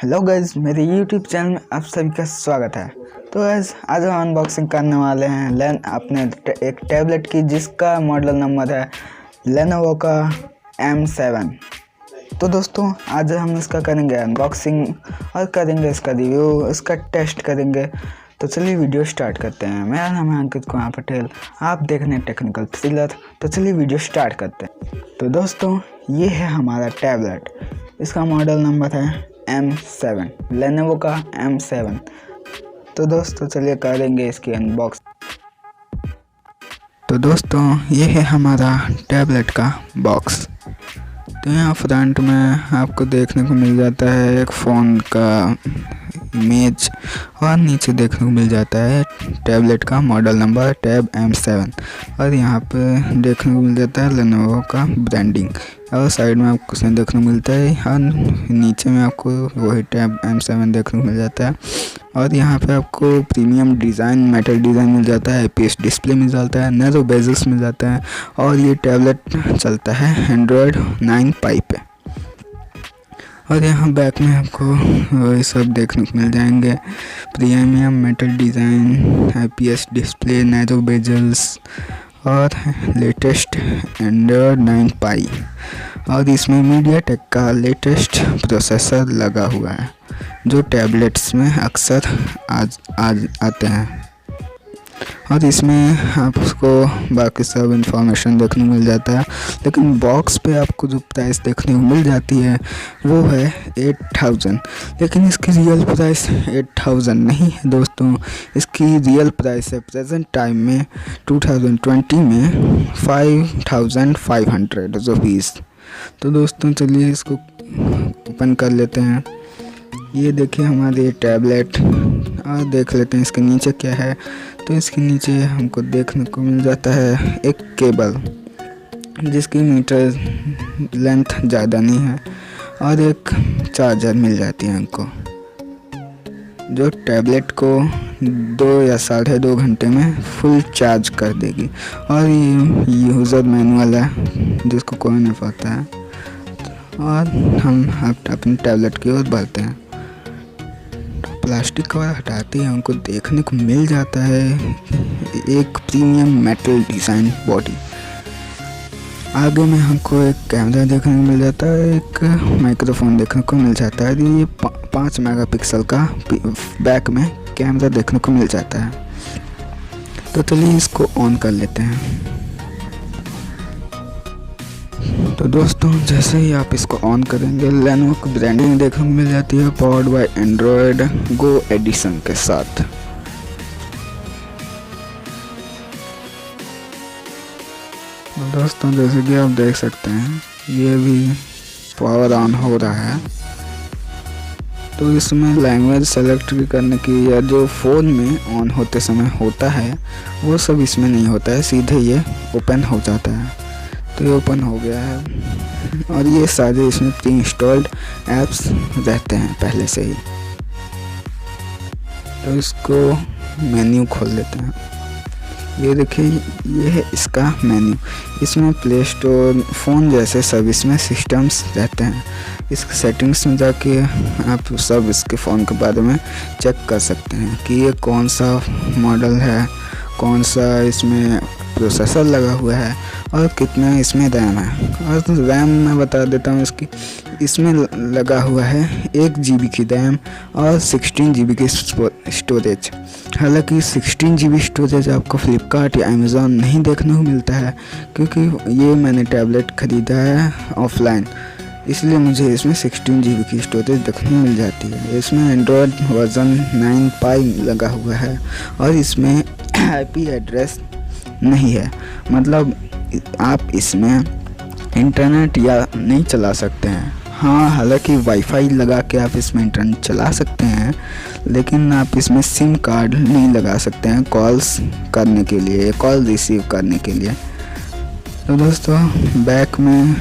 Hello guys, मेरे YouTube channel में आप सभी का स्वागत है। तो गाइज आज हम अनबॉक्सिंग करने वाले हैं अपने एक टैबलेट की जिसका मॉडल नंबर है Lenovo का M7। तो दोस्तों आज हम इसका करेंगे अनबॉक्सिंग और करेंगे इसका रिव्यू, इसका टेस्ट करेंगे। तो चलिए वीडियो स्टार्ट करते हैं। मेरा नाम है अंकित कुमार पटेल, आप देख रहे हैं टेक्निकल थ्रिलर। तो चलिए वीडियो स्टार्ट करते हैं। तो दोस्तों ये है हमारा टैबलेट, इसका मॉडल नंबर है M7, Lenovo का M7। तो दोस्तों चलिए करेंगे इसकी अनबॉक्स। तो दोस्तों ये है हमारा टैबलेट का बॉक्स। तो यहाँ फ्रंट में आपको देखने को मिल जाता है एक फ़ोन का इमेज और नीचे देखने को मिल जाता है टैबलेट का मॉडल नंबर टैब M7 और यहाँ पे देखने को मिल जाता है Lenovo का ब्रांडिंग और साइड में आपको देखने को मिलता है और नीचे में आपको वही टैब M7 देखने को मिल जाता है। और यहाँ पे आपको प्रीमियम डिज़ाइन मेटल डिज़ाइन मिल जाता है, IPS डिस्प्ले मिल जाता है, नैरो बेजल्स मिल जाता है और ये टैबलेट चलता है Android 9 पाई पे। और यहाँ बैक में आपको वही सब देखने को मिल जाएंगे, premium metal design, IPS display, narrow bezels और लेटेस्ट एंड्रॉयड 9 पाई। और इसमें MediaTek का लेटेस्ट प्रोसेसर लगा हुआ है जो टैबलेट्स में अक्सर आज आते हैं। और इसमें आपको बाकी सब इंफॉर्मेशन देखने को मिल जाता है, लेकिन बॉक्स पे आपको जो प्राइस देखने को मिल जाती है वो है 8000। लेकिन इसकी रियल प्राइस 8000 नहीं है दोस्तों, इसकी रियल प्राइस है प्रेजेंट टाइम में 2020 में 5500 रुपीज़। तो दोस्तों चलिए इसको ओपन कर लेते हैं। ये देखिए हमारे टैबलेट और देख लेते हैं इसके नीचे क्या है। तो इसके नीचे हमको देखने को मिल जाता है एक केबल जिसकी मीटर लेंथ ज़्यादा नहीं है और एक चार्जर मिल जाती है हमको जो टैबलेट को 2 या 2.5 घंटे में फुल चार्ज कर देगी। और ये यूज़र मैनुअल है जिसको कोई नहीं पढ़ता है। और हम अपने टैबलेट की ओर बढ़ते हैं। प्लास्टिक कवर हटाते हैं हमको देखने को मिल जाता है एक प्रीमियम मेटल डिज़ाइन बॉडी। आगे में हमको एक कैमरा देखने को मिल जाता है, एक माइक्रोफोन देखने को मिल जाता है। ये 5 मेगापिक्सल का बैक में कैमरा देखने को मिल जाता है। तो चलिए इसको ऑन कर लेते हैं। तो दोस्तों जैसे ही आप इसको ऑन करेंगे Lenovo की ब्रांडिंग देखने को मिल जाती है powered by Android Go edition के साथ। तो दोस्तों जैसे कि आप देख सकते हैं ये भी पावर ऑन हो रहा है। तो इसमें लैंग्वेज सेलेक्ट करने की या जो फ़ोन में ऑन होते समय होता है वो सब इसमें नहीं होता है, सीधे ये ओपन हो जाता है। तो ये ओपन हो गया है और ये सारे इसमें प्री इंस्टॉल्ड ऐप्स रहते हैं पहले से ही। तो इसको मेन्यू खोल लेते हैं। ये देखिए ये है इसका मेन्यू। इसमें प्ले स्टोर फ़ोन जैसे सब इसमें सिस्टम्स रहते हैं। इस सेटिंग्स में जाके आप सब इसके फ़ोन के बारे में चेक कर सकते हैं कि ये कौन सा मॉडल है, कौन सा इसमें प्रोसेसर लगा हुआ है और कितना इसमें रैम है। और रैम मैं बता देता हूँ इसमें लगा हुआ है 1 GB की रैम और 16 GB की स्टोरेज। हालांकि 16 GB स्टोरेज आपको फ्लिपकार्ट या अमेज़ॉन नहीं देखने को मिलता है क्योंकि ये मैंने टैबलेट ख़रीदा है ऑफलाइन, इसलिए मुझे इसमें 16 GB की स्टोरेज देखने को मिल जाती है। इसमें एंड्रॉयड वर्जन 9 पाई लगा हुआ है और इसमें IP एड्रेस नहीं है, मतलब आप इसमें इंटरनेट या नहीं चला सकते हैं। हाँ, हालांकि वाईफाई लगा के आप इसमें इंटरनेट चला सकते हैं, लेकिन आप इसमें सिम कार्ड नहीं लगा सकते हैं कॉल्स करने के लिए, कॉल रिसीव करने के लिए। तो दोस्तों बैक में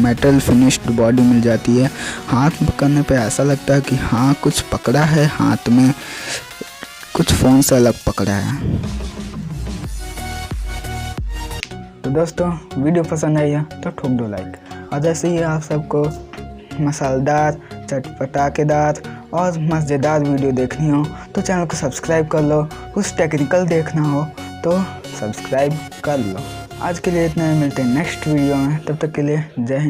मेटल फिनिश्ड बॉडी मिल जाती है। हाथ पकड़ने पे ऐसा लगता है कि हाँ कुछ पकड़ा है हाथ में, कुछ फ़ोन से अलग पकड़ा है। तो दोस्तों वीडियो पसंद आई है तो ठोक दो लाइक। और जैसे ही आप सबको मसालेदार, चटपटाकेदार और मज़ेदार वीडियो देखनी हो तो चैनल को सब्सक्राइब कर लो, कुछ टेक्निकल देखना हो तो सब्सक्राइब कर लो। आज के लिए इतना ही, मिलते हैं नेक्स्ट वीडियो में, तब तक के लिए जय हिंद।